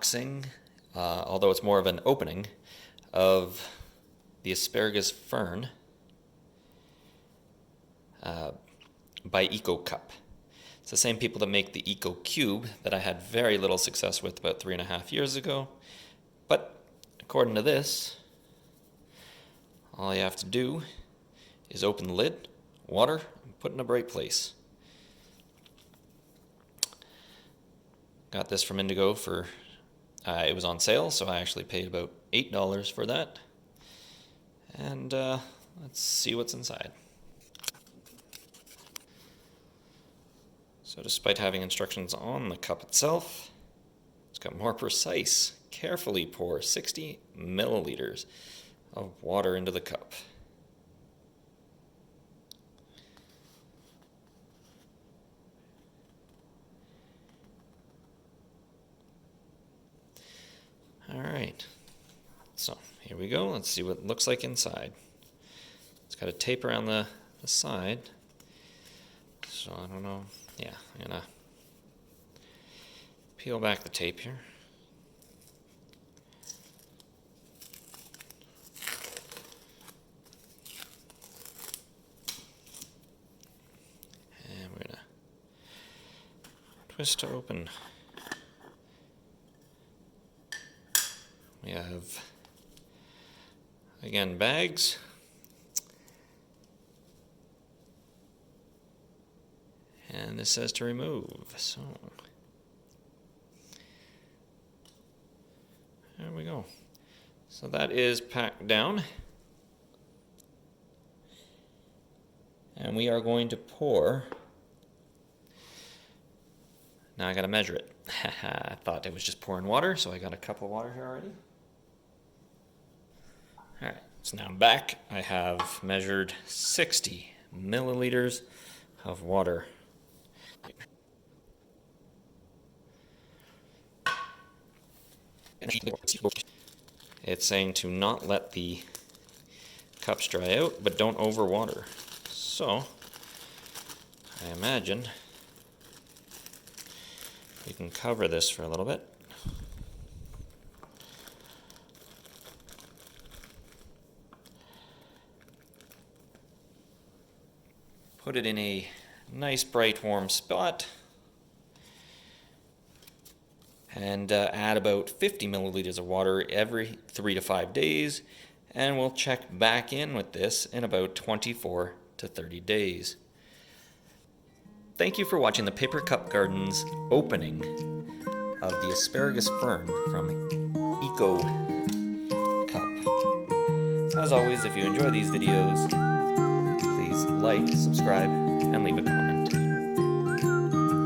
unboxing, although it's more of an opening, of the Asparagus Fern by Ecocup. It's the same people that make the Ecocube that I had very little success with about 3.5 years ago. But according to this, all you have to do is open the lid, water, and put it in a bright place. Got this from Indigo for, it was on sale, so I actually paid about $8 for that. And let's see what's inside. So despite having instructions on the cup itself, it's got more precise. Carefully pour 60 milliliters of water into the cup. All right, so here we go. Let's see what it looks like inside. It's got a tape around the side, so I don't know. Yeah, I'm gonna peel back the tape here. And we're gonna twist to open. We have, again, bags. And this says to remove, so there we go. So that is packed down. And we are going to pour. Now I gotta measure it. I thought it was just pouring water, so I got a cup of water here already. Alright, so now I'm back. I have measured 60 milliliters of water. It's saying to not let the cups dry out, but don't overwater. So, I imagine you can cover this for a little bit. Put it in a nice, bright, warm spot. And add about 50 milliliters of water every 3 to 5 days, and we'll check back in with this in about 24 to 30 days. Thank you for watching the Paper Cup Garden's opening of the Asparagus Fern from Ecocup. As always, if you enjoy these videos, please like, subscribe, and leave a comment.